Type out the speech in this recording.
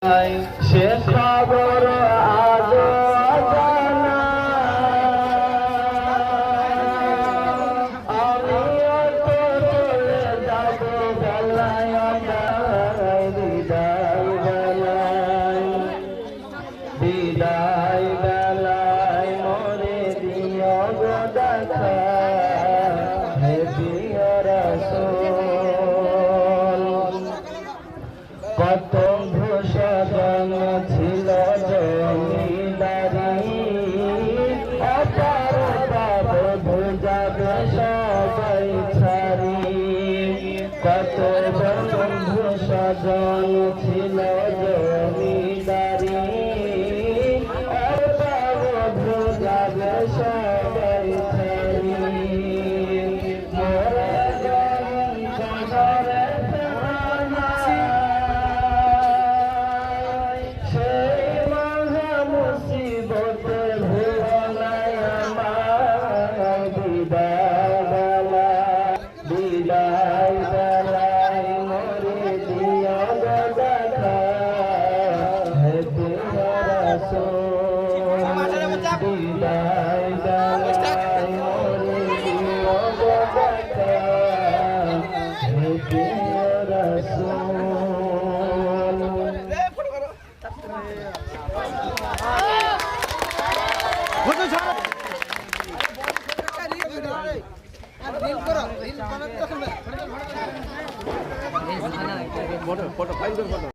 সে খবর আজ জানা আমিও তো চলে যাব বেলায় বিদায় বেলায় বিদায় বেলায় মরে দিও গো দেখা হে প্রিয় রাসূল কত ভূষণ ছিল জমিদারি অপার পাপ ভুজাবে সবাই ছাড়ি কত ভূষণ ছিল জমিদারি অপার ভুজাবে সবাই ছাড়ি মোরে জগন সংসারে বিদায় বেলায় মরে দিও গো দেখা হে প্রিয় রাসূল বিদায় বেলায় মরে দিও গো দেখা হে প্রিয় রাসূল